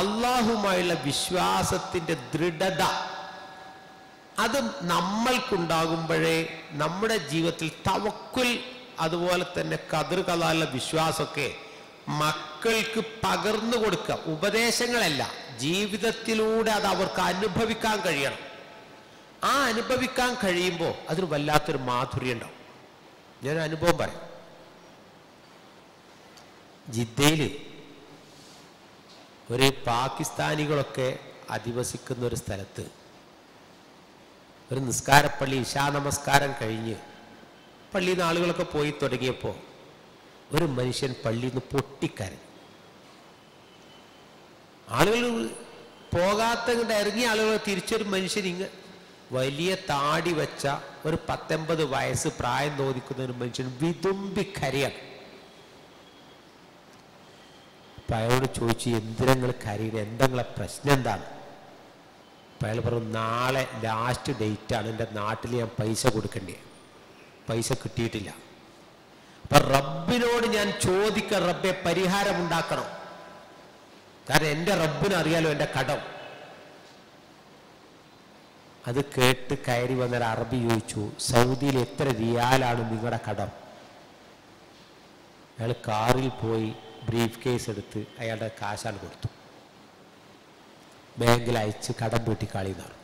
Speaker 1: അള്ളാഹുമായുള്ള വിശ്വാസത്തിന്റെ ദൃഢത. അത് നമ്മൾക്കുണ്ടാകുമ്പോഴേ നമ്മുടെ ജീവിതത്തിൽ തവക്കുൽ, അതുപോലെ തന്നെ ഖദർ ഖദാലുള്ള വിശ്വാസമൊക്കെ മക്കൾക്ക് പകർന്നു കൊടുക്കുക. ഉപദേശങ്ങളല്ല, ജീവിതത്തിലൂടെ അത് അവർക്ക് അനുഭവിക്കാൻ കഴിയണം. ആ അനുഭവിക്കാൻ കഴിയുമ്പോൾ അതിന് വല്ലാത്തൊരു മാധുര്യം ഉണ്ടാവും. ഞാനൊരു അനുഭവം പറയാം. ജിദ്ദയിൽ ഒരു പാകിസ്ഥാനികളൊക്കെ അധിവസിക്കുന്ന ഒരു സ്ഥലത്ത് ഒരു നിസ്കാരപ്പള്ളി, ഇശാ നമസ്കാരം കഴിഞ്ഞ് പള്ളിയിൽ നിന്ന് ആളുകളൊക്കെ പോയി തുടങ്ങിയപ്പോൾ ഒരു മനുഷ്യൻ പള്ളിയിൽ നിന്ന് പൊട്ടിക്കരഞ്ഞു. ആളുകൾ പോകാത്ത കൊണ്ട് ഇറങ്ങിയ ആളുകൾ തിരിച്ചൊരു മനുഷ്യൻ വലിയ താടി വെച്ച ഒരു 19 വയസ്സ് പ്രായം തോന്നിക്കുന്ന ഒരു മനുഷ്യൻ വിതുമ്പിക്കരയാണ്. അപ്പൊ അയാളോട് ചോദിച്ചു, എന്തിനങ്ങൾ കരയുന്നത്, എന്തെങ്കിലും പ്രശ്നം എന്താണ്? അപ്പം അയാൾ പറഞ്ഞു, നാളെ ലാസ്റ്റ് ഡേറ്റാണ്, എൻ്റെ നാട്ടിൽ ഞാൻ പൈസ കൊടുക്കേണ്ടത്, പൈസ കിട്ടിയിട്ടില്ല. അപ്പം റബ്ബിനോട് ഞാൻ ചോദിക്ക, റബ്ബെ പരിഹാരം ഉണ്ടാക്കണം. കാരണം എൻ്റെ റബ്ബിന് അറിയാലോ എൻ്റെ കടം. അത് കേട്ട് കയറി വന്നൊരു അറബി ചോദിച്ചു, സൗദിയിൽ എത്ര റിയാലാണ് നിങ്ങളുടെ കടം? അയാൾ കാറിൽ പോയി ബ്രീഫ് കേസ് എടുത്ത് അയാളുടെ കാശാണ് കൊടുത്തു. ബാങ്കിൽ അയച്ച് കടം വീട്ടിക്കാളിന്നാണ്.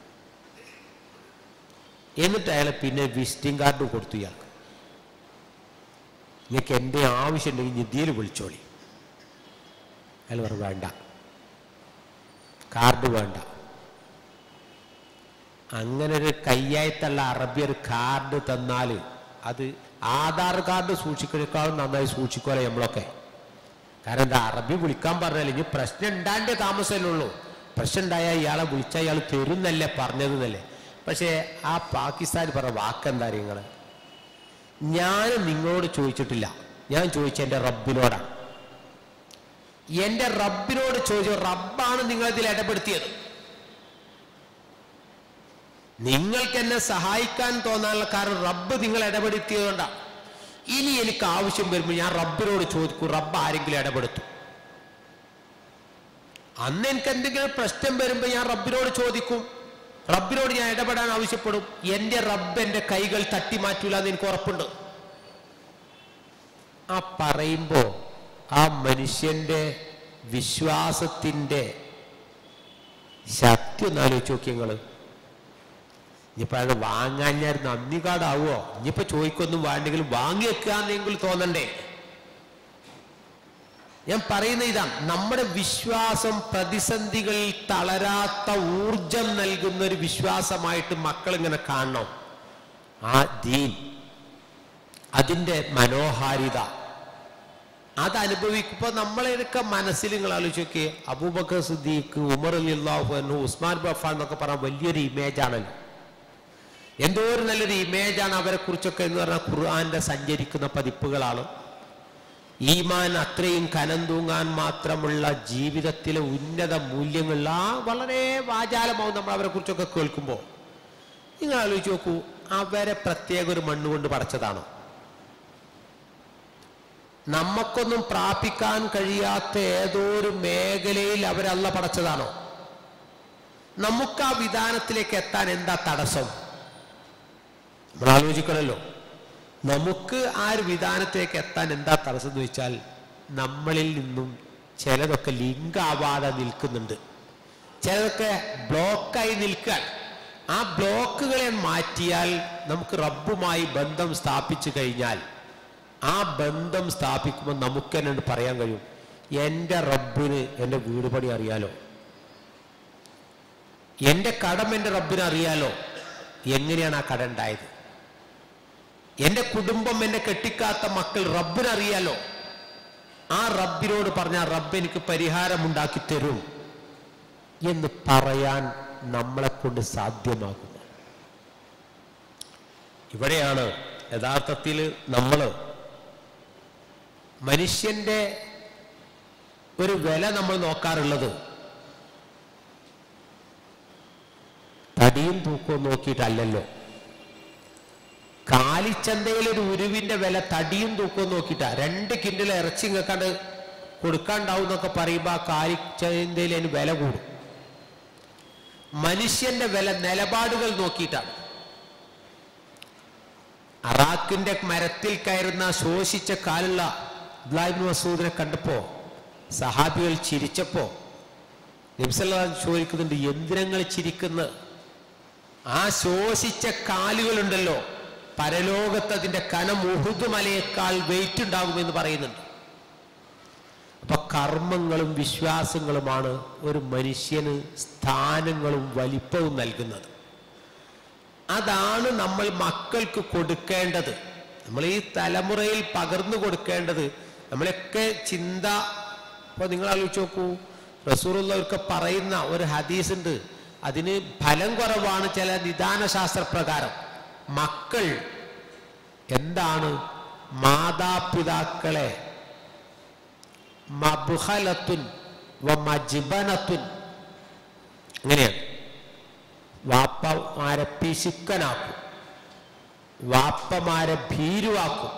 Speaker 1: എന്നിട്ട് അയാളെ പിന്നെ വിസിറ്റിംഗ് കാർഡ് കൊടുത്തു. ഇയാൾക്ക്, നിങ്ങൾക്ക് എൻ്റെ ആവശ്യമുണ്ടെങ്കിൽ നിധിയിൽ വിളിച്ചോളി. അയാൾ പറഞ്ഞു, വേണ്ട, കാർഡ് വേണ്ട. അങ്ങനെ ഒരു കയ്യായത്തുള്ള അറബി ഒരു കാർഡ് തന്നാൽ അത് ആധാർ കാർഡ് സൂക്ഷിക്കുന്നേക്കാളും നന്നായി സൂക്ഷിക്കുമല്ലോ നമ്മളൊക്കെ. കാരണം എന്താ, അറബി വിളിക്കാൻ പറഞ്ഞാൽ ഇനി പ്രശ്നം ഉണ്ടാണ്ടേ താമസമല്ലുള്ളൂ. പ്രശ്നം ഉണ്ടായാൽ ഇയാളെ വിളിച്ചാൽ ഇയാൾ തരുന്നല്ലേ പറഞ്ഞതെന്നല്ലേ. പക്ഷേ ആ പാകിസ്ഥാൻ പറഞ്ഞ വാക്കെന്താ നിങ്ങൾ? ഞാൻ നിങ്ങളോട് ചോദിച്ചിട്ടില്ല, ഞാൻ ചോദിച്ച എൻ്റെ റബ്ബിനോടാണ്. എൻ്റെ റബ്ബിനോട് ചോദിച്ചു, റബ്ബാണ് നിങ്ങളിതിൽ ഇടപെടുത്തിയത്. നിങ്ങൾക്ക് എന്നെ സഹായിക്കാൻ തോന്നാനുള്ള കാരണം റബ്ബ് നിങ്ങൾ ഇടപെടുത്തിയതുകൊണ്ടാണ്. ഇനി എനിക്ക് ആവശ്യം വരുമ്പോൾ ഞാൻ റബ്ബിനോട് ചോദിക്കും, റബ്ബ് ആരെങ്കിലും ഇടപെടുത്തും. അന്ന് എനിക്ക് എന്തെങ്കിലും പ്രശ്നം വരുമ്പോൾ ഞാൻ റബ്ബിനോട് ചോദിക്കും, റബ്ബിനോട് ഞാൻ ഇടപെടാൻ ആവശ്യപ്പെടും. എൻ്റെ റബ്ബ് എൻ്റെ കൈകൾ തട്ടിമാറ്റൂല എന്ന് എനിക്ക് ഉറപ്പുണ്ട്. ആ പറയുമ്പോ ആ മനുഷ്യന്റെ വിശ്വാസത്തിന്റെ ശക്തി ഒന്ന് ആലോചിച്ച് നോക്കി നിങ്ങൾ. ഇനിയിപ്പോ അത് വാങ്ങാൻ ഞാൻ നന്ദി കാർഡാവോ? ഇനിയിപ്പോ ചോദിക്കൊന്നും വേണ്ടെങ്കിലും വാങ്ങി വെക്കാന്നെങ്കിലും തോന്നണ്ടേ? ഞാൻ പറയുന്ന ഇതാണ്, നമ്മുടെ വിശ്വാസം പ്രതിസന്ധികളിൽ തളരാത്ത ഊർജം നൽകുന്ന ഒരു വിശ്വാസമായിട്ട് മക്കൾ ഇങ്ങനെ കാണണം. ആ ദീൻ, അതിൻ്റെ മനോഹാരിത അതനുഭവിക്കുമ്പോൾ നമ്മളെയൊക്കെ മനസ്സിൽ നിങ്ങൾ ആലോചിച്ച് നോക്കി. അബൂബക്കർ സിദ്ദീഖ്, ഉമർ റളിയല്ലാഹു അൻഹു, ഉസ്മാൻ ബിൻ അഫ്ഫാൻ എന്നൊക്കെ പറഞ്ഞാൽ വലിയൊരു ഇമേജാണല്ലോ. എന്തോ ഒരു നല്ലൊരു ഇമേജാണ് അവരെ കുറിച്ചൊക്കെ എന്ന് പറഞ്ഞാൽ. ഖുർആന്റെ സഞ്ചരിക്കുന്ന പതിപ്പുകളാണ്. ഈമാൻ അത്രയും കനം തൂങ്ങാൻ മാത്രമുള്ള ജീവിതത്തിലെ ഉന്നത മൂല്യങ്ങളിൽ വളരെ വാചാലമാവും നമ്മൾ അവരെ കുറിച്ചൊക്കെ കേൾക്കുമ്പോൾ. നിങ്ങൾ ആലോചിച്ച് നോക്കൂ, അവരെ പ്രത്യേക ഒരു മണ്ണുകൊണ്ട് പടച്ചതാണോ? നമുക്കൊന്നും പ്രാപിക്കാൻ കഴിയാത്ത ഏതോ ഒരു മേഖലയിൽ അവരല്ല പടച്ചതാണോ? നമുക്ക് ആ വിധാനത്തിലേക്ക് എത്താൻ എന്താ തടസ്സം? നമ്മൾ ആലോചിക്കണമല്ലോ. നമുക്ക് ആ ഒരു വിധാനത്തിലേക്ക് എത്താൻ എന്താ തടസ്സം എന്ന് വെച്ചാൽ, നമ്മളിൽ നിന്നും ചിലതൊക്കെ ലിങ്കാവാതെ നിൽക്കുന്നുണ്ട്, ചിലതൊക്കെ ബ്ലോക്കായി നിൽക്കാൻ. ആ ബ്ലോക്കുകളെ മാറ്റിയാൽ നമുക്ക് റബ്ബുമായി ബന്ധം സ്ഥാപിച്ചു കഴിഞ്ഞാൽ, ആ ബന്ധം സ്ഥാപിക്കുമ്പോൾ നമുക്ക് തന്നെ പറയാൻ കഴിയും, എൻ്റെ റബ്ബിന് എൻ്റെ വീട് പണി അറിയാലോ, എൻ്റെ കടം എൻ്റെ റബ്ബിന് അറിയാലോ, എങ്ങനെയാണ് ആ കട ഉണ്ടായത്, എൻ്റെ കുടുംബം, എന്നെ കെട്ടിക്കാത്ത മക്കൾ റബ്ബിനറിയാലോ. ആ റബ്ബിനോട് പറഞ്ഞാൽ റബ്ബ് എനിക്ക് പരിഹാരമുണ്ടാക്കി തരും എന്ന് പറയാൻ നമ്മളെ കൊണ്ട് സാധ്യമാകുന്നു. ഇവിടെയാണ് യഥാർത്ഥത്തിൽ നമ്മൾ മനുഷ്യന്റെ ഒരു വില നമ്മൾ നോക്കാറുള്ളത്. തടിയും തൂക്കവും നോക്കിയിട്ടല്ലല്ലോ. കാലിച്ചന്തയിൽ ഒരു ഉരുവിന്റെ വില തടിയും തൂക്കവും നോക്കിയിട്ടാ. 2 കിൻഡൽ ഇറച്ചി ഇങ്ങക്കാണ്ട് കൊടുക്കാണ്ടാവും എന്നൊക്കെ പറയുമ്പോൾ ആ കാലിച്ചന്തയിൽ അതിന് വില കൂടും. മനുഷ്യന്റെ വില നിലപാടുകൾ നോക്കിയിട്ടാണ്. അറാഖിന്റെ മരത്തിൽ കയറുന്ന ശോഷിച്ച കാലുള്ള അബ്ദുല്ലാഹ് ഇബ്നു മസ്ഊദിനെ കണ്ടപ്പോ സഹാബികൾ ചിരിച്ചപ്പോ നബി സല്ലല്ലാഹു അലൈഹി വസല്ലം ചോദിക്കുന്നുണ്ട്, എന്തിനങ്ങൾ ചിരിക്കുന്ന? ആ ശോഷിച്ച കാലുകളുണ്ടല്ലോ, പരലോകത്ത് അതിന്റെ കനം ഉഹുദ് മലയേക്കാൾ വെയിറ്റ് ഉണ്ടാകുമെന്ന് പറയുന്നുണ്ട്. അപ്പൊ കർമ്മങ്ങളും വിശ്വാസങ്ങളുമാണ് ഒരു മനുഷ്യന് സ്ഥാനങ്ങളും വലിപ്പവും നൽകുന്നത്. അതാണ് നമ്മൾ മക്കൾക്ക് കൊടുക്കേണ്ടത്. നമ്മൾ ഈ തലമുറയിൽ പകർന്നു കൊടുക്കേണ്ടത്. നമ്മളൊക്കെ ചിന്ത, ഇപ്പോൾ നിങ്ങൾ ആലോചിച്ച് നോക്കൂ, റസൂലുള്ളാഹി പറയുന്ന ഒരു ഹദീസ് ഉണ്ട്, അതിന് ഫലം കുറവാണ് ചില നിദാന ശാസ്ത്രപ്രകാരം. മക്കൾ എന്താണ്? മാതാപിതാക്കളെ മബ്ഖലത്തുൻ വ മജ്ബനത്തുൻ, അങ്ങനെയാണ്. വാപ്പമാരെ പിശുക്കനാക്കും, വാപ്പമാരെ ഭീരുവാക്കും,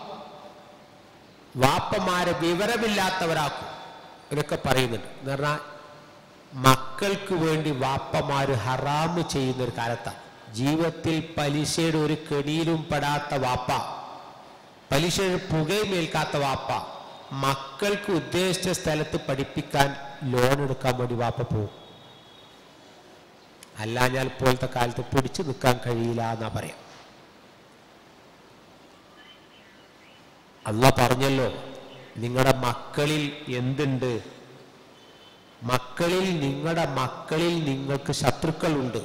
Speaker 1: വാപ്പമാരെ വിവരമില്ലാത്തവരാക്കും എന്നൊക്കെ പറയുന്നുണ്ട്. എന്ന് പറഞ്ഞാൽ മക്കൾക്ക് വേണ്ടി വാപ്പമാര് ഹറാമ് ചെയ്യുന്ന ഒരു കാലത്താണ്. ജീവിതത്തിൽ പലിശയുടെ ഒരു കെണിയിലും പെടാത്ത വാപ്പ, പലിശയുടെ പുകയും ഏൽക്കാത്ത വാപ്പ, മക്കൾക്ക് ഉദ്ദേശിച്ച സ്ഥലത്ത് പഠിപ്പിക്കാൻ ലോൺ എടുക്കാൻ വേണ്ടി വാപ്പ പോകും. അല്ലാഞ്ഞാൽ ഇപ്പോഴത്തെ കാലത്ത് പിടിച്ചു നിൽക്കാൻ കഴിയില്ല എന്നാ പറയാം. അല്ലാഹ് പറഞ്ഞല്ലോ, നിങ്ങളുടെ മക്കളിൽ എന്തുണ്ട്? നിങ്ങളുടെ മക്കളിൽ നിങ്ങൾക്ക് ശത്രുക്കളുണ്ട്,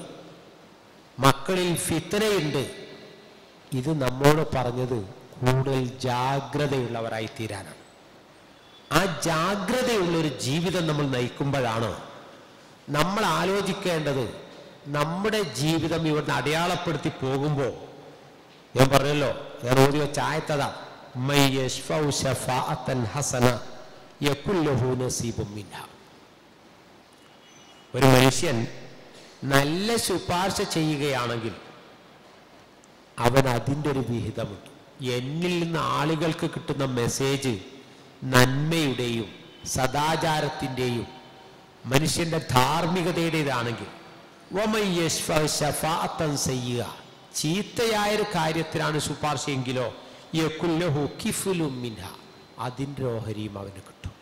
Speaker 1: മക്കളിൽ ഫിത്നയുണ്ട്. ഇത് നമ്മോട് പറഞ്ഞത് കൂടുതൽ ജാഗ്രതയുള്ളവരായി തീരാനാണ്. ആ ജാഗ്രതയുള്ളൊരു ജീവിതം നമ്മൾ നയിക്കുമ്പോഴാണ് നമ്മൾ ആലോചിക്കേണ്ടത്, നമ്മുടെ ജീവിതം ഇവിടുന്ന് അടയാളപ്പെടുത്തി പോകുമ്പോൾ, ഞാൻ പറഞ്ഞല്ലോ, ഞാൻ ഓതി വെച്ച ആയത്തതാ, ഒരു മനുഷ്യൻ നല്ല ശുപാർശ ചെയ്യുകയാണെങ്കിൽ അവൻ അതിൻ്റെ ഒരു വിഹിതമുണ്ട്. എന്നിൽ നിന്ന് ആളുകൾക്ക് കിട്ടുന്ന മെസ്സേജ് നന്മയുടെയും സദാചാരത്തിൻ്റെയും മനുഷ്യന്റെ ധാർമ്മികതയുടേതാണെങ്കിൽ, ചെയ്യുക ചീത്തയായൊരു കാര്യത്തിലാണ് ശുപാർശയെങ്കിലോ അതിൻ്റെ ഓഹരിയും അവന് കിട്ടും.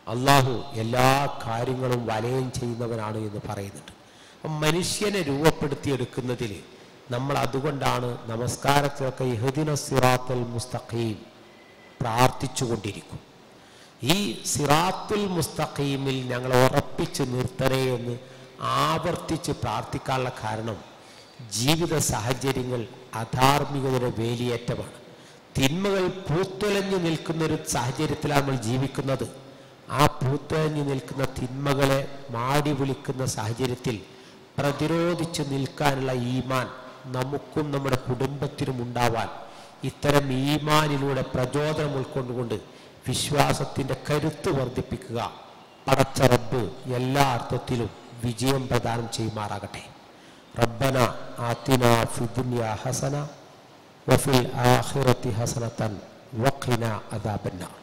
Speaker 1: അള്ളാഹു എല്ലാ കാര്യങ്ങളും വലയം ചെയ്യുന്നവനാണ് എന്ന് പറയുന്നുണ്ട്. മനുഷ്യനെ രൂപപ്പെടുത്തിയെടുക്കുന്നതിൽ നമ്മൾ അതുകൊണ്ടാണ് നമസ്കാരത്തിലൊക്കെ ഇഹ്ദിന സിറാത്തുൽ മുസ്തഖീം പ്രാർത്ഥിച്ചുകൊണ്ടിരിക്കും. ഈ സിറാത്തുൽ മുസ്തഖീമിൽ ഞങ്ങൾ ഉറപ്പിച്ച് നിർത്തണേ എന്ന് ആവർത്തിച്ച് പ്രാർത്ഥിക്കാനുള്ള കാരണം, ജീവിത സാഹചര്യങ്ങൾ അധാർമികതയുടെ വേലിയേറ്റമാണ്. തിന്മകൾ പൂത്തുലഞ്ഞു നിൽക്കുന്നൊരു സാഹചര്യത്തിലാണ് നമ്മൾ ജീവിക്കുന്നത്. ആ പൂത്തുലഞ്ഞു നിൽക്കുന്ന തിന്മകളെ മാടി വിളിക്കുന്ന സാഹചര്യത്തിൽ പ്രതിരോധിച്ച് നിൽക്കാനുള്ള ഈമാൻ നമുക്കും നമ്മുടെ കുടുംബത്തിനും ഉണ്ടാവാൻ, ഇത്തരം ഈമാനിലൂടെ പ്രചോദനം ഉൾക്കൊണ്ടുകൊണ്ട് വിശ്വാസത്തിൻ്റെ കരുത്ത് വർദ്ധിപ്പിക്കുക. പടച്ച റബ്ബ് എല്ലാ അർത്ഥത്തിലും വിജയം പ്രദാനം ചെയ്യുമാറാകട്ടെ. റബ്ബന ആതിന ഫിദ്ദുനിയ ഹസന വഫിൽ ആഖിറതി ഹസനതൻ വഖിന അദാബന്നാർ.